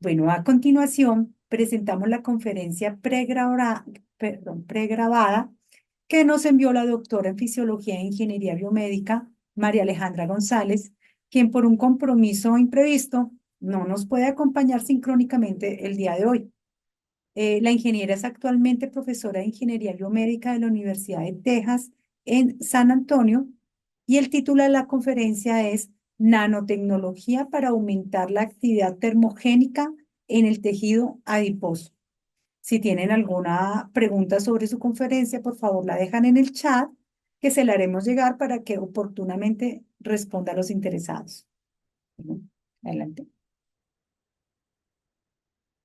Bueno, a continuación presentamos la conferencia pregrabada que nos envió la doctora en Fisiología e Ingeniería Biomédica, María Alejandra González, quien por un compromiso imprevisto no nos puede acompañar sincrónicamente el día de hoy. La ingeniera es actualmente profesora de Ingeniería Biomédica de la Universidad de Texas en San Antonio y el título de la conferencia es Nanotecnología para aumentar la actividad termogénica en el tejido adiposo. Si tienen alguna pregunta sobre su conferencia, por favor la dejan en el chat, que se la haremos llegar para que oportunamente responda a los interesados. Bueno, adelante.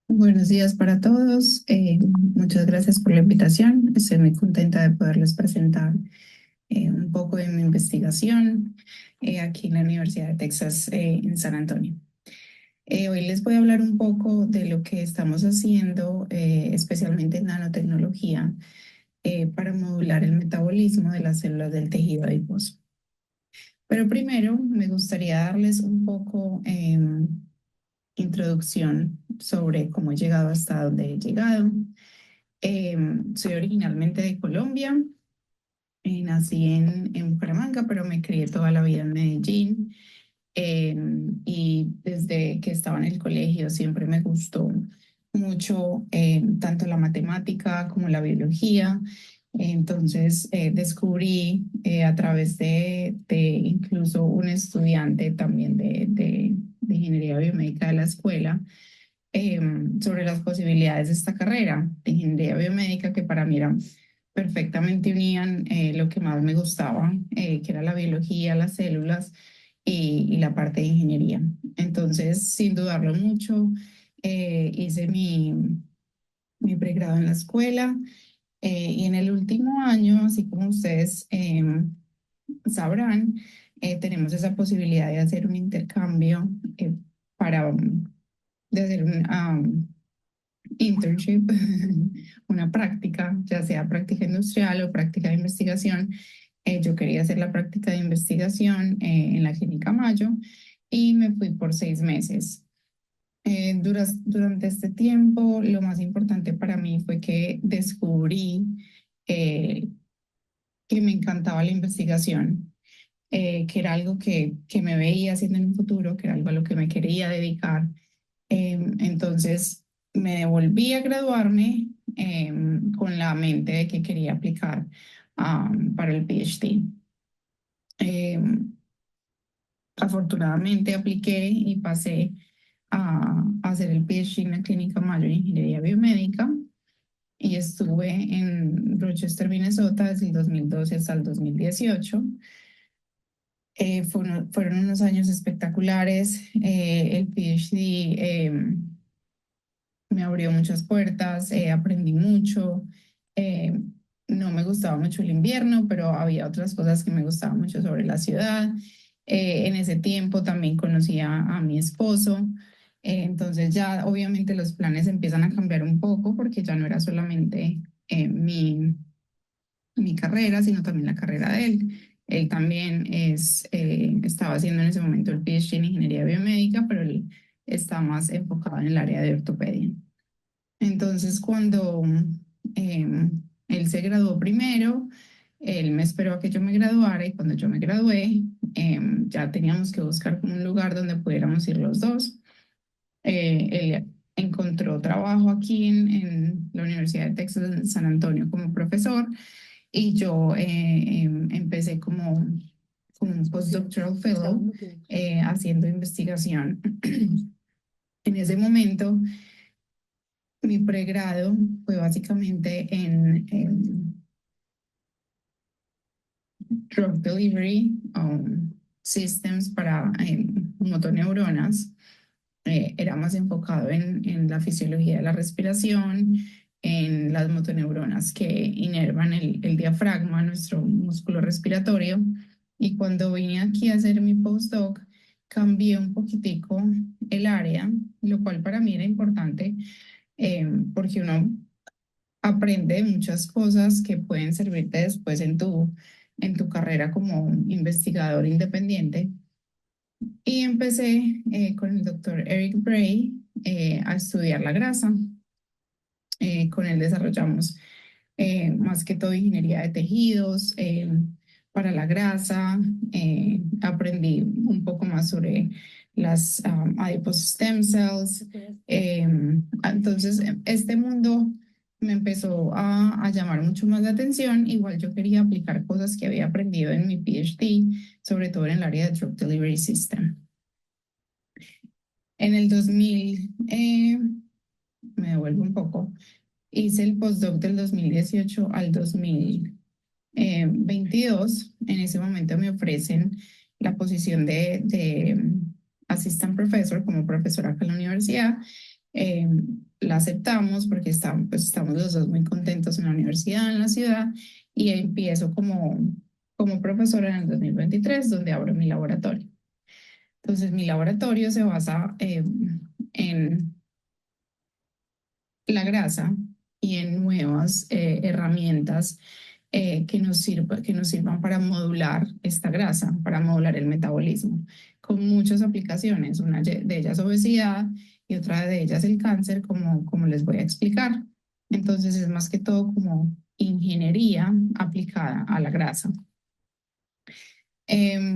Buenos días para todos. Muchas gracias por la invitación. Estoy muy contenta de poderles presentar un poco de mi investigación aquí en la Universidad de Texas en San Antonio. Hoy les voy a hablar un poco de lo que estamos haciendo, especialmente en nanotecnología, para modular el metabolismo de las células del tejido adiposo. Pero primero me gustaría darles un poco introducción sobre cómo he llegado hasta donde he llegado. Soy originalmente de Colombia, nací en Bucaramanga, pero me crié toda la vida en Medellín. Y desde que estaba en el colegio siempre me gustó mucho tanto la matemática como la biología. Entonces descubrí a través de incluso un estudiante también de ingeniería biomédica de la escuela, sobre las posibilidades de esta carrera de ingeniería biomédica, que para mí eran perfectamente unían lo que más me gustaba, que era la biología, las células y la parte de ingeniería. Entonces, sin dudarlo mucho, hice mi pregrado en la escuela, y en el último año, así como ustedes sabrán, tenemos esa posibilidad de hacer un intercambio para de hacer un internship, una práctica, ya sea práctica industrial o práctica de investigación. Yo quería hacer la práctica de investigación en la Clínica Mayo y me fui por 6 meses. Durante este tiempo, lo más importante para mí fue que descubrí eh, que me encantaba la investigación, que era algo que me veía haciendo en un futuro, que era algo a lo que me quería dedicar. Entonces me devolví a graduarme con la mente de que quería aplicar para el PhD. Em, Afortunadamente apliqué y pasé a hacer el PhD en la Clínica Mayo en Ingeniería Biomédica y estuve en Rochester, Minnesota desde el 2012 hasta el 2018. Fueron unos años espectaculares. El PhD me abrió muchas puertas, aprendí mucho. eh, no me gustaba mucho el invierno, pero había otras cosas que me gustaban mucho sobre la ciudad. En ese tiempo también conocí a mi esposo. Entonces ya obviamente los planes empiezan a cambiar un poco porque ya no era solamente mi carrera, sino también la carrera de él. Él también estaba haciendo en ese momento el PhD en ingeniería biomédica, pero él está más enfocado en el área de ortopedia. Entonces, cuando él se graduó primero, él me esperó a que yo me graduara y cuando yo me gradué, ya teníamos que buscar como un lugar donde pudiéramos ir los dos. Él encontró trabajo aquí en la Universidad de Texas en San Antonio como profesor y yo empecé como un postdoctoral fellow haciendo investigación. En ese momento, mi pregrado fue básicamente en drug delivery systems para motoneuronas. Era más enfocado en la fisiología de la respiración, en las motoneuronas que inervan el diafragma, nuestro músculo respiratorio. Y cuando vine aquí a hacer mi postdoc, cambié un poquitico el área, lo cual para mí era importante, porque uno aprende muchas cosas que pueden servirte después en tu carrera como investigador independiente. Y empecé con el doctor Eric Bray. a estudiar la grasa. Con él desarrollamos más que todo ingeniería de tejidos para la grasa. Aprendí un poco más sobre las adipose stem cells. Entonces, este mundo me empezó a llamar mucho más la atención. Igual yo quería aplicar cosas que había aprendido en mi PhD, sobre todo en el área de Drug Delivery System. En el 2000, me devuelvo un poco, hice el postdoc del 2018 al 2022. En ese momento me ofrecen la posición de assistant professor, como profesora acá en la universidad. Eh, la aceptamos porque pues, estamos los dos muy contentos en la universidad, en la ciudad, y empiezo como profesora en el 2023, donde abro mi laboratorio. Entonces, mi laboratorio se basa en la grasa y en nuevas herramientas que nos sirvan para modular esta grasa, para modular el metabolismo, con muchas aplicaciones. Una de ellas obesidad y otra de ellas el cáncer, como les voy a explicar. Entonces es más que todo como ingeniería aplicada a la grasa.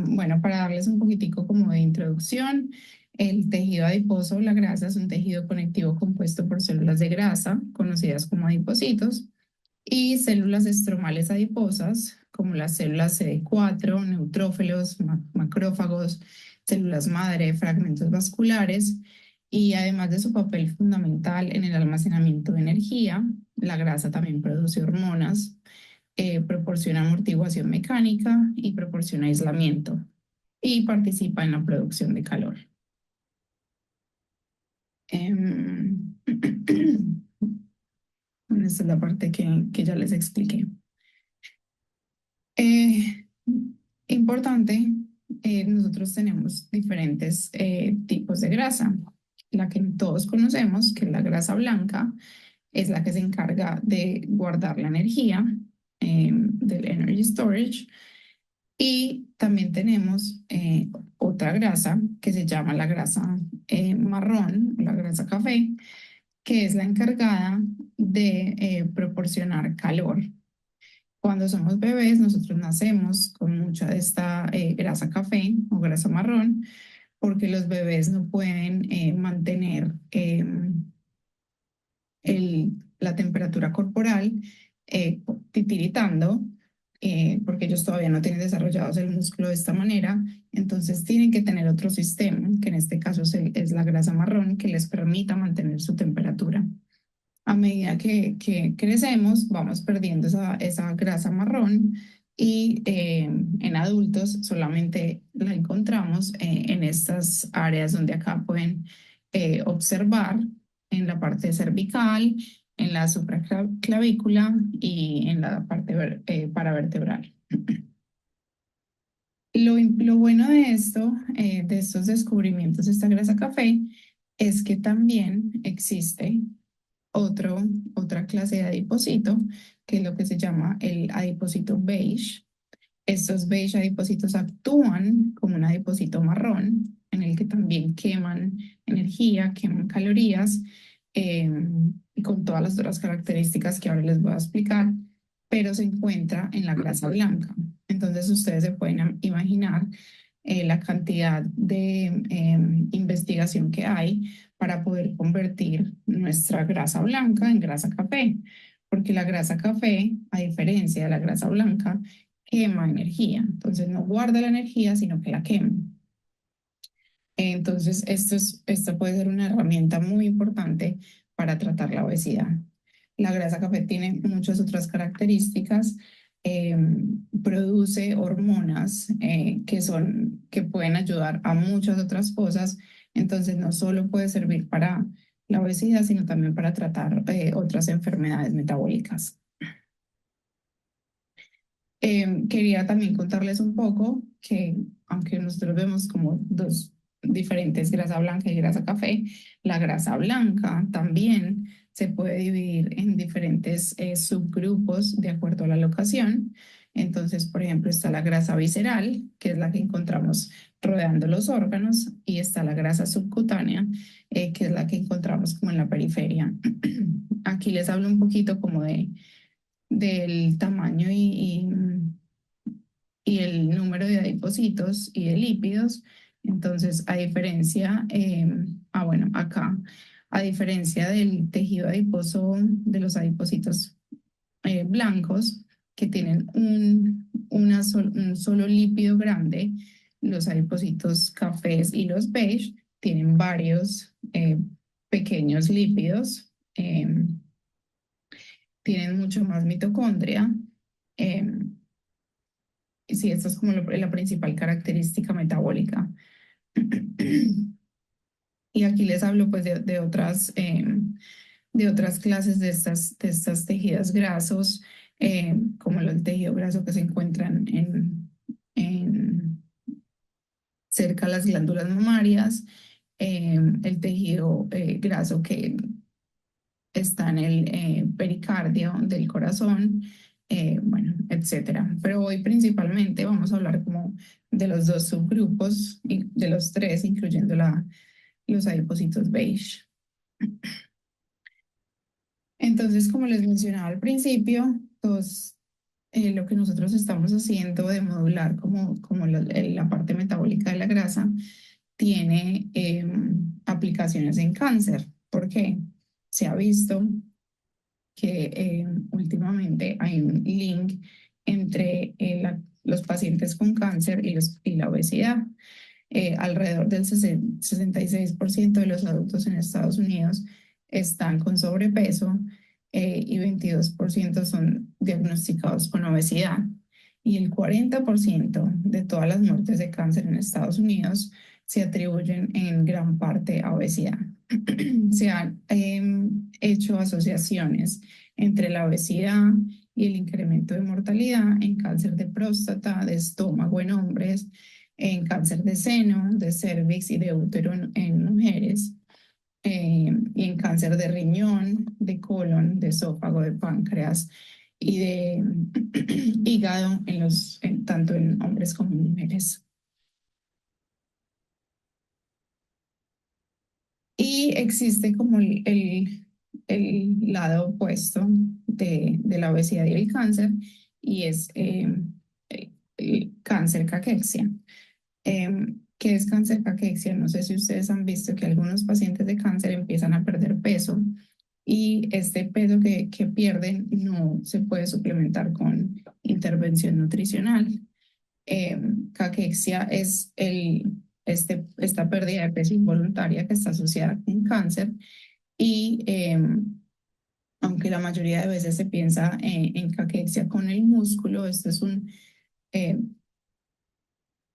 Bueno, para darles un poquitico como de introducción, el tejido adiposo, la grasa, es un tejido conectivo compuesto por células de grasa, conocidas como adipocitos, y células estromales adiposas, como las células CD4, neutrófilos, macrófagos, células madre, fragmentos vasculares, y además de su papel fundamental en el almacenamiento de energía, la grasa también produce hormonas, proporciona amortiguación mecánica y proporciona aislamiento y participa en la producción de calor. Bueno, esta es la parte que ya les expliqué. Eh, Importante, nosotros tenemos diferentes tipos de grasa. La que todos conocemos, que es la grasa blanca, es la que se encarga de guardar la energía, del energy storage. Y también tenemos otra grasa que se llama la grasa marrón, la grasa café, que es la encargada de proporcionar calor. Cuando somos bebés, nosotros nacemos con mucha de esta grasa café o grasa marrón, porque los bebés no pueden mantener la temperatura corporal titiritando, porque ellos todavía no tienen desarrollados el músculo de esta manera, entonces tienen que tener otro sistema, que en este caso es la grasa marrón, que les permita mantener su temperatura. A medida que crecemos, vamos perdiendo esa grasa marrón y en adultos solamente la encontramos en estas áreas donde acá pueden observar en la parte cervical, en la supraclavícula y en la parte paravertebral. Lo bueno de esto, de estos descubrimientos de esta grasa café, es que también existe otra clase de adipocito, que es lo que se llama el adipocito beige. Estos beige adipocitos actúan como un adipocito marrón, en el que también queman energía, queman calorías, eh, y con todas las otras características que ahora les voy a explicar, pero se encuentra en la grasa blanca. Entonces ustedes se pueden imaginar la cantidad de investigación que hay para poder convertir nuestra grasa blanca en grasa café, porque la grasa café, a diferencia de la grasa blanca, quema energía. Entonces no guarda la energía, sino que la quema. Entonces esto puede ser una herramienta muy importante para tratar la obesidad. La grasa café tiene muchas otras características. eh, Produce hormonas que pueden ayudar a muchas otras cosas. Entonces no solo puede servir para la obesidad, sino también para tratar otras enfermedades metabólicas. Quería también contarles un poco que, aunque nosotros vemos como dos diferentes, grasa blanca y grasa café, la grasa blanca también se puede dividir en diferentes subgrupos de acuerdo a la locación. Entonces, por ejemplo, está la grasa visceral, que es la que encontramos rodeando los órganos, y está la grasa subcutánea, que es la que encontramos como en la periferia. Aquí les hablo un poquito como del tamaño y el número de adipocitos y de lípidos. Entonces, a diferencia, bueno, acá, a diferencia del tejido adiposo, de los adipocitos blancos, que tienen un solo lípido grande, los adipocitos cafés y los beige tienen varios pequeños lípidos, tienen mucho más mitocondria. Eh, sí, esta es como la principal característica metabólica. Y aquí les hablo pues de otras clases de estas tejidos grasos, como el tejido graso que se encuentran en cerca de las glándulas mamarias, el tejido graso que está en el pericardio del corazón, bueno, etcétera. Pero hoy principalmente vamos a hablar como de los dos subgrupos, y de los tres, incluyendo los adipocitos beige. Entonces, como les mencionaba al principio, lo que nosotros estamos haciendo de modular como la parte metabólica de la grasa tiene aplicaciones en cáncer. ¿Por qué? Se ha visto que últimamente hay un link entre los pacientes con cáncer y la obesidad. Alrededor del 66% de los adultos en Estados Unidos están con sobrepeso, y 22% son diagnosticados con obesidad. Y el 40% de todas las muertes de cáncer en Estados Unidos se atribuyen en gran parte a obesidad. Se han hecho asociaciones entre la obesidad y el incremento de mortalidad en cáncer de próstata, de estómago en hombres, en cáncer de seno, de cervix y de útero en mujeres, y en cáncer de riñón, de colon, de esófago, de páncreas y de hígado, tanto en hombres como en mujeres. Y existe como el lado opuesto de la obesidad y el cáncer, y es el cáncer caquexia. ¿Qué es cáncer caquexia? No sé si ustedes han visto que algunos pacientes de cáncer empiezan a perder peso, y este peso que pierden no se puede suplementar con intervención nutricional. Caquexia es esta pérdida de peso involuntaria que está asociada con cáncer, y aunque la mayoría de veces se piensa en caquexia con el músculo, esto es eh,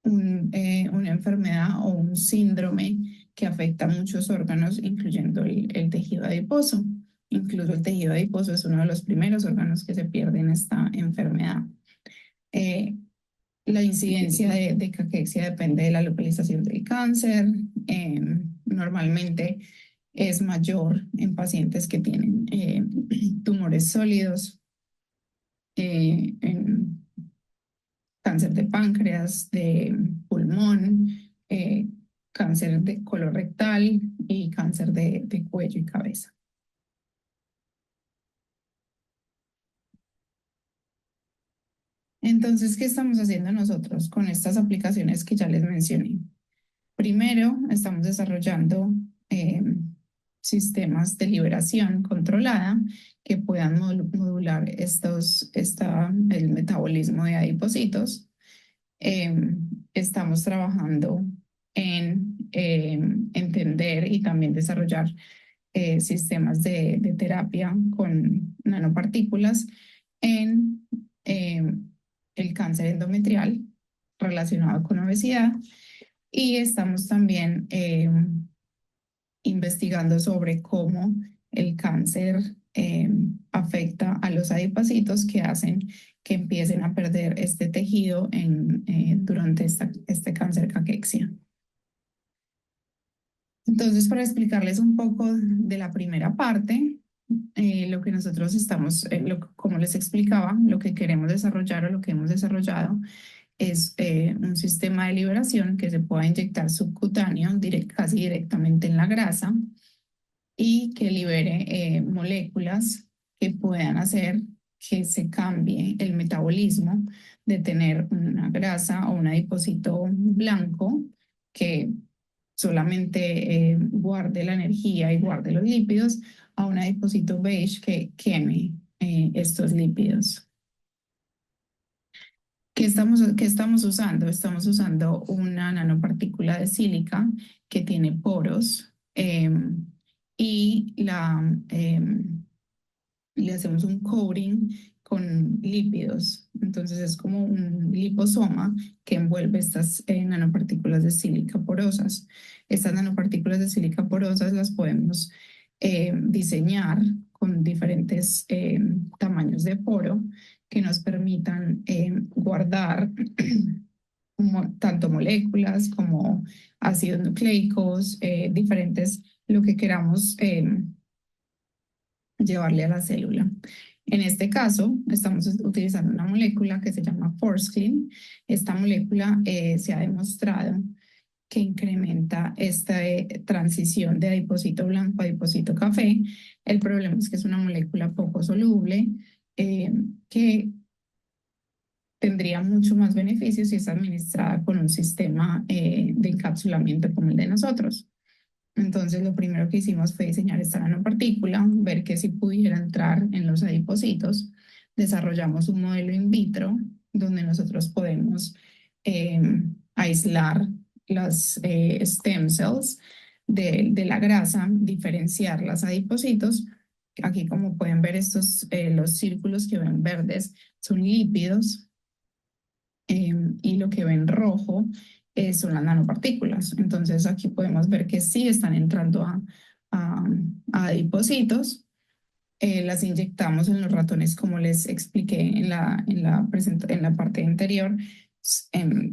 una enfermedad o un síndrome que afecta a muchos órganos, incluyendo el tejido adiposo. Incluso el tejido adiposo es uno de los primeros órganos que se pierde en esta enfermedad. Eh, la incidencia de caquexia depende de la localización del cáncer. Normalmente es mayor en pacientes que tienen tumores sólidos, en cáncer de páncreas, de pulmón, cáncer de colorectal y cáncer de cuello y cabeza. Entonces, ¿qué estamos haciendo nosotros con estas aplicaciones que ya les mencioné? Primero, estamos desarrollando sistemas de liberación controlada que puedan modular el metabolismo de adipocitos. Estamos trabajando en entender y también desarrollar sistemas de terapia con nanopartículas en el cáncer endometrial relacionado con obesidad, y estamos también investigando sobre cómo el cáncer afecta a los adipocitos, que hacen que empiecen a perder este tejido durante este cáncer caquexia. Entonces, para explicarles un poco de la primera parte, lo que nosotros estamos, como les explicaba, lo que queremos desarrollar o lo que hemos desarrollado es un sistema de liberación que se pueda inyectar subcutáneo casi directamente en la grasa y que libere moléculas que puedan hacer que se cambie el metabolismo de tener una grasa o un adipocito blanco que solamente guarde la energía y guarde los lípidos a un adipocito beige que queme estos lípidos. Qué estamos usando? Estamos usando una nanopartícula de sílica que tiene poros y le hacemos un coating con lípidos. Entonces es como un liposoma que envuelve estas nanopartículas de sílica porosas. Estas nanopartículas de sílica porosas las podemos diseñar con diferentes tamaños de poro que nos permitan guardar tanto moléculas como ácidos nucleicos, diferentes, lo que queramos llevarle a la célula. En este caso, estamos utilizando una molécula que se llama Forsclean. Esta molécula se ha demostrado que incrementa esta transición de adipocito blanco a adipocito café. El problema es que es una molécula poco soluble que tendría mucho más beneficios si es administrada con un sistema de encapsulamiento como el de nosotros. Entonces, lo primero que hicimos fue diseñar esta nanopartícula, ver que si pudiera entrar en los adipocitos. Desarrollamos un modelo in vitro donde nosotros podemos eh, aislar las stem cells de la grasa, diferenciar las adipocitos. Aquí, como pueden ver, los círculos que ven verdes son lípidos y lo que ven rojo son las nanopartículas. Entonces aquí podemos ver que sí están entrando a, a adipocitos. Las inyectamos en los ratones, como les expliqué en la parte anterior,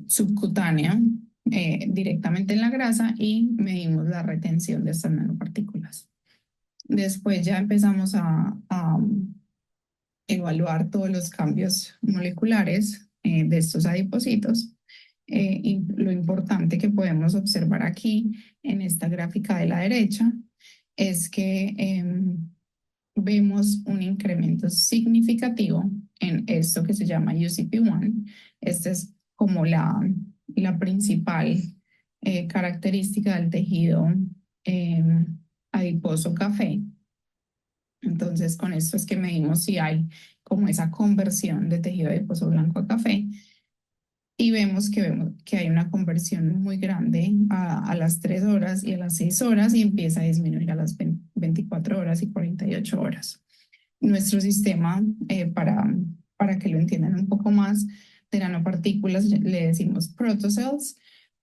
subcutánea, directamente en la grasa y medimos la retención de estas nanopartículas. Después ya empezamos a evaluar todos los cambios moleculares de estos adipocitos. Y lo importante que podemos observar aquí en esta gráfica de la derecha es que vemos un incremento significativo en esto que se llama UCP1. Esta es como la principal característica del tejido eh, adiposo café. Entonces, con esto es que medimos si hay como esa conversión de tejido adiposo blanco a café y vemos que hay una conversión muy grande a las 3 horas y a las 6 horas y empieza a disminuir a las 24 horas y 48 horas. Nuestro sistema, para que lo entiendan un poco más, de nanopartículas le decimos protocells,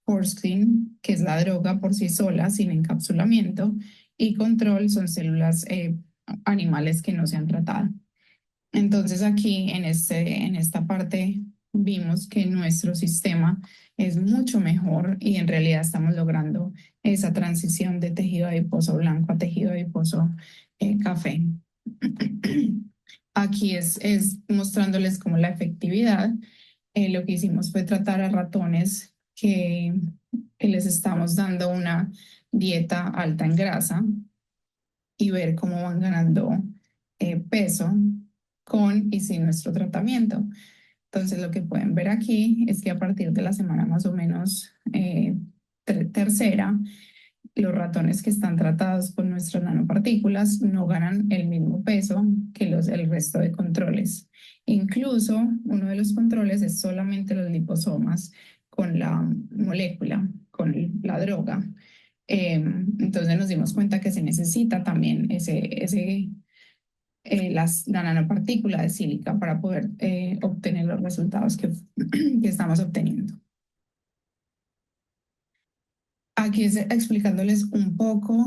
Forsclean, que es la droga por sí sola, sin encapsulamiento, y control son células animales que no se han tratado. Entonces aquí en esta parte vimos que nuestro sistema es mucho mejor y en realidad estamos logrando esa transición de tejido adiposo blanco a tejido adiposo café. Aquí es mostrándoles como la efectividad. Lo que hicimos fue tratar a ratones que les estamos dando una dieta alta en grasa y ver cómo van ganando peso con y sin nuestro tratamiento. Entonces, lo que pueden ver aquí es que a partir de la semana más o menos tercera, los ratones que están tratados con nuestras nanopartículas no ganan el mismo peso que el resto de controles. Incluso uno de los controles es solamente los liposomas con la molécula, con la droga. Entonces nos dimos cuenta que se necesita también la nanopartícula de sílica para poder obtener los resultados que estamos obteniendo. Aquí explicándoles un poco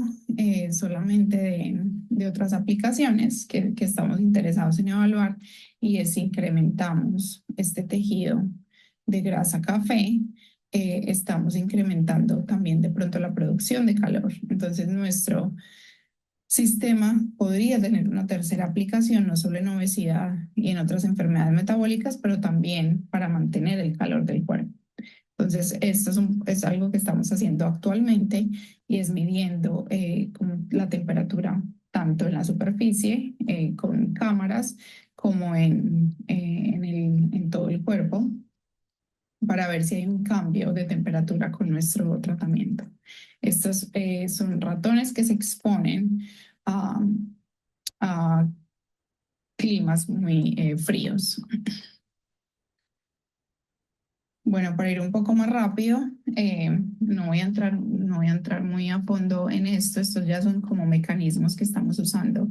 solamente de otras aplicaciones que estamos interesados en evaluar y es si incrementamos este tejido de grasa café, estamos incrementando también de pronto la producción de calor. Entonces nuestro sistema podría tener una tercera aplicación, no solo en obesidad y en otras enfermedades metabólicas, pero también para mantener el calor del cuerpo. Entonces, esto es algo que estamos haciendo actualmente y es midiendo como la temperatura tanto en la superficie con cámaras como en todo el cuerpo para ver si hay un cambio de temperatura con nuestro tratamiento. Estos son ratones que se exponen a, a climas muy fríos. Bueno, para ir un poco más rápido, no voy a entrar muy a fondo en esto. Estos ya son como mecanismos que estamos usando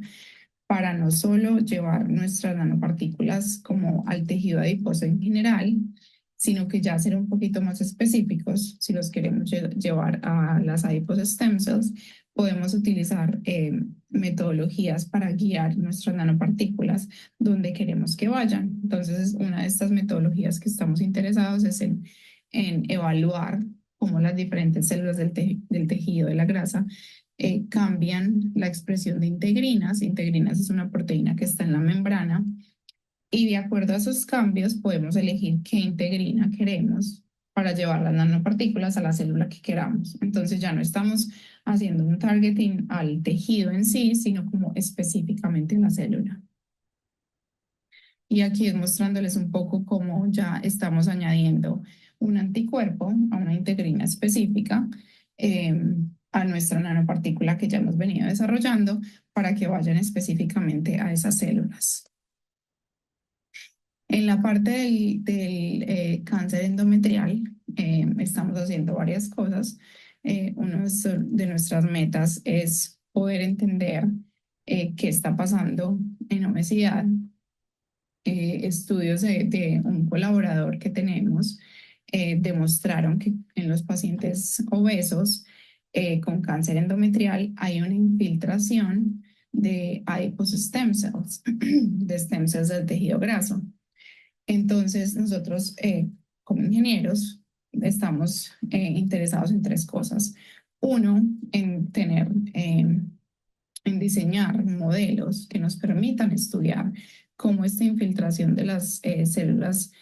para no solo llevar nuestras nanopartículas como al tejido adiposo en general, sino que ya ser un poquito más específicos, si los queremos llevar a las adipose stem cells, podemos utilizar metodologías para guiar nuestras nanopartículas donde queremos que vayan. Entonces, una de estas metodologías que estamos interesados es en evaluar cómo las diferentes células del tejido de la grasa cambian la expresión de integrinas. Integrinas es una proteína que está en la membrana y de acuerdo a esos cambios podemos elegir qué integrina queremos para llevar las nanopartículas a la célula que queramos. Entonces ya no estamos haciendo un targeting al tejido en sí, sino como específicamente en la célula. Y aquí es mostrándoles un poco cómo ya estamos añadiendo un anticuerpo a una integrina específica a nuestra nanopartícula que ya hemos venido desarrollando para que vayan específicamente a esas células. En la parte del cáncer endometrial estamos haciendo varias cosas. Una de nuestras metas es poder entender qué está pasando en obesidad. Estudios de un colaborador que tenemos demostraron que en los pacientes obesos con cáncer endometrial hay una infiltración de adipose stem cells, de stem cells del tejido graso. Entonces, nosotros como ingenieros estamos interesados en tres cosas. Uno, en diseñar modelos que nos permitan estudiar cómo esta infiltración de las células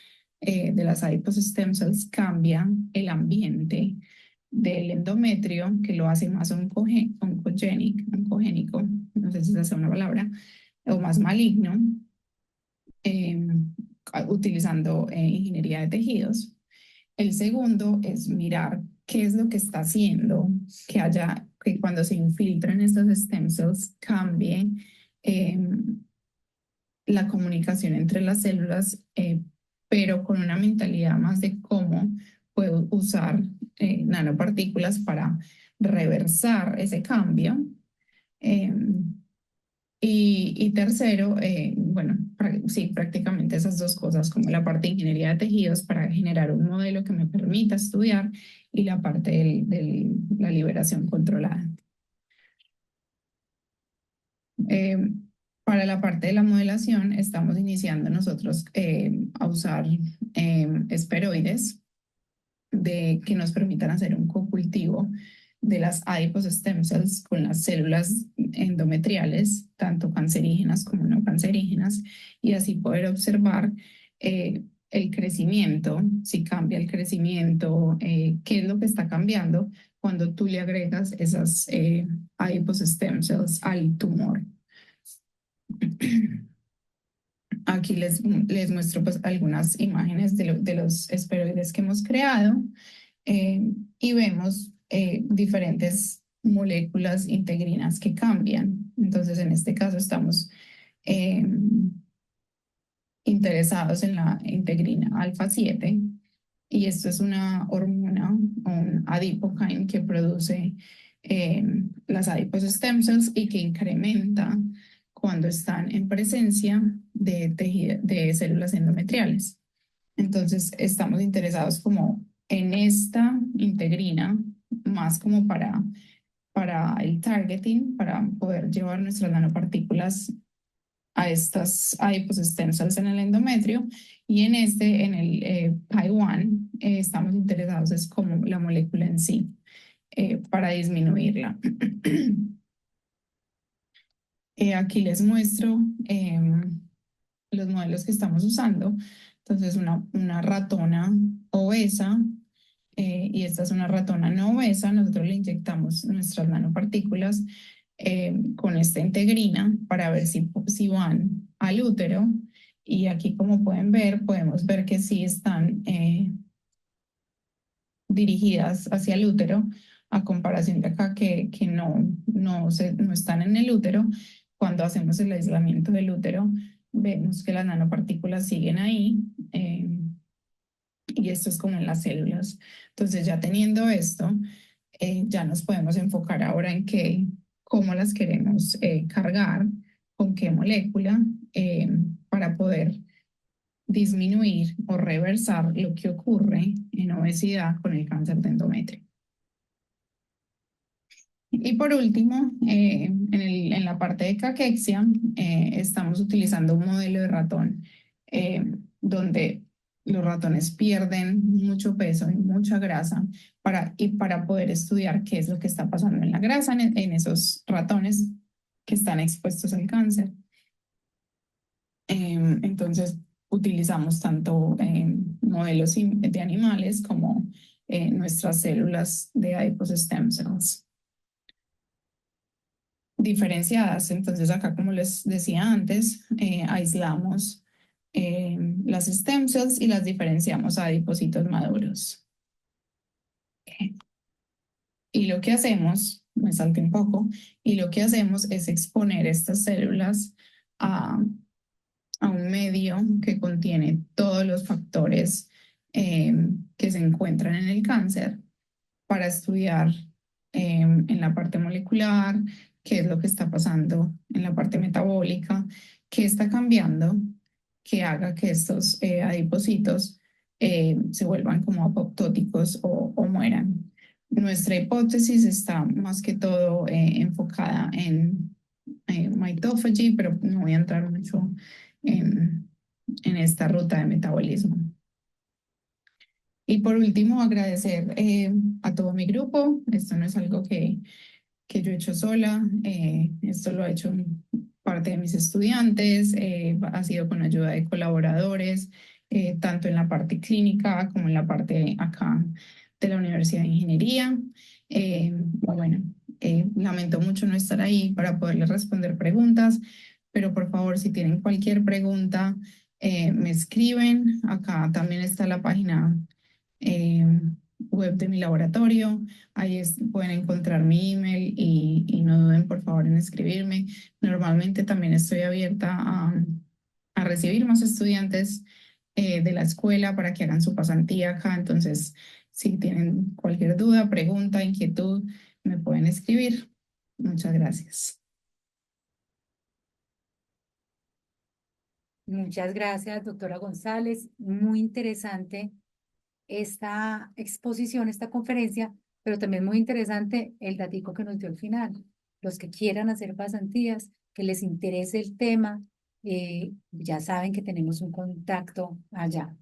de las adipose stem cells cambia el ambiente del endometrio, que lo hace más oncogénico, no sé si esa es una palabra, o más maligno, eh, utilizando ingeniería de tejidos. El segundo es mirar qué es lo que está haciendo que cuando se infiltran estas stem cells cambie eh, la comunicación entre las células, pero con una mentalidad más de cómo puedo usar nanopartículas para reversar ese cambio. Eh, y tercero, bueno, sí, prácticamente esas dos cosas, como la parte de ingeniería de tejidos para generar un modelo que me permita estudiar y la parte de la liberación controlada. Eh, para la parte de la modelación, estamos iniciando nosotros a usar esteroides que nos permitan hacer un cocultivo de las adipose stem cells con las células endometriales, tanto cancerígenas como no cancerígenas, y así poder observar el crecimiento, si cambia el crecimiento, qué es lo que está cambiando cuando tú le agregas esas adipose stem cells al tumor. Aquí les muestro pues algunas imágenes de los esteroides que hemos creado y vemos diferentes moléculas integrinas que cambian. Entonces, en este caso estamos eh, interesados en la integrina alfa 7 y esto es una hormona, un adipokine que produce las adipose stem cells y que incrementa cuando están en presencia de células endometriales. Entonces, estamos interesados como en esta integrina, más como para el targeting, para poder llevar nuestras nanopartículas a estas adipose stem cells en el endometrio y en el PI1, estamos interesados es como la molécula en sí para disminuirla. Aquí les muestro los modelos que estamos usando. Entonces, una ratona obesa y esta es una ratona no obesa. Nosotros le inyectamos nuestras nanopartículas con esta integrina para ver si van al útero. Y aquí, como pueden ver, podemos ver que sí están dirigidas hacia el útero, a comparación de acá que no están en el útero. Cuando hacemos el aislamiento del útero, vemos que las nanopartículas siguen ahí y esto es como en las células. Entonces ya teniendo esto, ya nos podemos enfocar ahora en cómo las queremos cargar, con qué molécula, para poder disminuir o reversar lo que ocurre en obesidad con el cáncer de endometrio. Y por último, en la parte de caquexia, estamos utilizando un modelo de ratón donde los ratones pierden mucho peso y mucha grasa para poder estudiar qué es lo que está pasando en la grasa en esos ratones que están expuestos al cáncer. Entonces, utilizamos tanto modelos de animales como nuestras células de adipose stem cells diferenciadas. Entonces, acá, como les decía antes, aislamos las stem cells y las diferenciamos a adipocitos maduros. Y lo que hacemos, me salté un poco, y lo que hacemos es exponer estas células a a un medio que contiene todos los factores que se encuentran en el cáncer para estudiar en la parte molecular, qué es lo que está pasando en la parte metabólica, qué está cambiando, que haga que estos adipocitos se vuelvan como apoptóticos o mueran. Nuestra hipótesis está más que todo enfocada en mitophagy, pero no voy a entrar mucho en, en esta ruta de metabolismo. Y por último, agradecer a todo mi grupo. Esto no es algo que yo he hecho sola, esto lo ha hecho parte de mis estudiantes, ha sido con ayuda de colaboradores, tanto en la parte clínica como en la parte acá de la Universidad de Ingeniería. Bueno, lamento mucho no estar ahí para poderles responder preguntas, pero por favor, si tienen cualquier pregunta, me escriben. Acá también está la página eh, web de mi laboratorio. Ahí pueden encontrar mi email y no duden por favor en escribirme. Normalmente también estoy abierta a recibir más estudiantes de la escuela para que hagan su pasantía acá. Entonces, si tienen cualquier duda, pregunta, inquietud, me pueden escribir. Muchas gracias. Muchas gracias, doctora González. Muy interesante esta exposición, esta conferencia, pero también muy interesante el datico que nos dio al final. Los que quieran hacer pasantías, que les interese el tema, ya saben que tenemos un contacto allá.